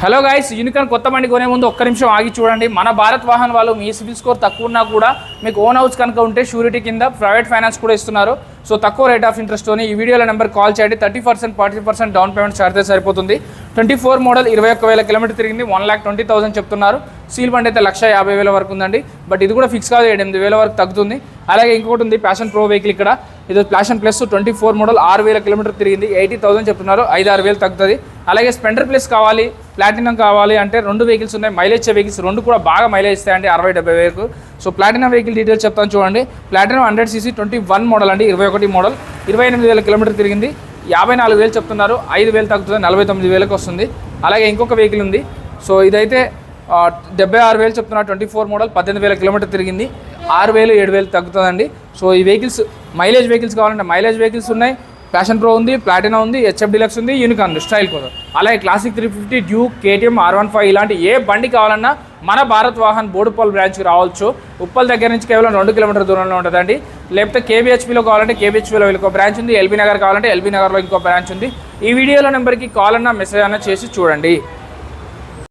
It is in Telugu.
హలో గైస్, యూనికార్న్ కొత్త బండి కొనే ముందు ఒక్క నిమిషం ఆగి చూడండి. మన భారత్ వాహన్ వాళ్ళు మీ సిబిల్ స్కోర్ తక్కువ ఉన్నా కూడా మీకు ఓన్ హౌస్ కనుక ఉంటే షూరిటీ కింద ప్రైవేట్ ఫైనాన్స్ కూడా ఇస్తున్నారు. సో తక్కువ రేట్ ఆఫ్ ఇంట్రెస్ట్తోని ఈ వీడియోలో నెంబర్ కాల్ చేయండి. 30%, 40% డౌన్ పేమెంట్ చార్జెస్ సరిపోతుంది. 24 మోడల్ 21,000 కిలోమీటర్ తిరిగింది. 1,20,000 చెప్తున్నారు. సీల్ బండి అయితే 1,50,000 వరకు ఉందండి. బట్ ఇది కూడా ఫిక్స్ కాదు, 8,000 వరకు తగ్గుతుంది. అలాగే ఇంకొకటి ఉంది ప్యాషన్ ప్రో వెహికల్. ఇక్కడ ఇది ప్యాషన్ ప్లస్ 24 మోడల్ 6,000 కిలోమీటర్ తిరిగింది. 80,000 చెప్తున్నారు. 5-6,000 తగ్గుతుంది. అలాగే స్పెండర్ ప్లస్ కావాలి, ప్లాటినం కావాలి అంటే 2 వెహికల్స్ ఉన్నాయి. మైలేజ్ వెహికల్స్ 2 కూడా బాగా మైలేజ్ ఇస్తాయండి, 60-70 వరకు. సో ప్లాటినం వెహికల్ డీటెయిల్స్ చెప్తాను చూడండి. ప్లాటినం 100cc 21 మోడల్ అండి, 21 మోడల్ 28,000 కిలోమీటర్ తిరిగింది. 54,000 చెప్తున్నారు. 5,000 తగ్గుతుంది, 49,000కి వస్తుంది. అలాగే ఇంకొక వెహికల్ ఉంది. సో ఇదైతే 76,000 చెప్తున్నారు. 24 మోడల్ 18,000 కిలోమీటర్ తిరిగింది. 6,000, 7,000 తగ్గుతుందండి. సో ఈ వెహికల్స్ మైలేజ్ వెహికల్స్ కావాలంటే మైలేజ్ వెహికల్స్ ఉన్నాయి. ప్యాషన్ ప్రో ఉంది, ప్లాటినా ఉంది, హెచ్ఎఫ్ డిలక్స్ ఉంది, యూనికార్న్ స్టైల్ కూడా. అలాగే క్లాసిక్ 350, డ్యూక్, కేటీఎం, R15 ఇలాంటి ఏ బండి కావాలన్నా మన భారత్ వాహన్ బోడుపల్ బ్రాంచ్కి రావచ్చు. ఉప్పల్ దగ్గర నుంచి కేవలం 2 కిలోమీటర్ దూరంలో ఉంటుందండి. లేకపోతే కేబీహెచ్పీలో కావాలంటే కేబీహెచ్పీలో ఇంకో బ్రాంచ్ ఉంది. ఎల్బీ నగర్ కావాలంటే ఎల్బీ నగర్లో ఇంకో బ్రాంచ్ ఉంది. ఈ వీడియోలో నెంబర్కి కాల్ అన్నా మెసేజ్ అన్నా చేసి చూడండి.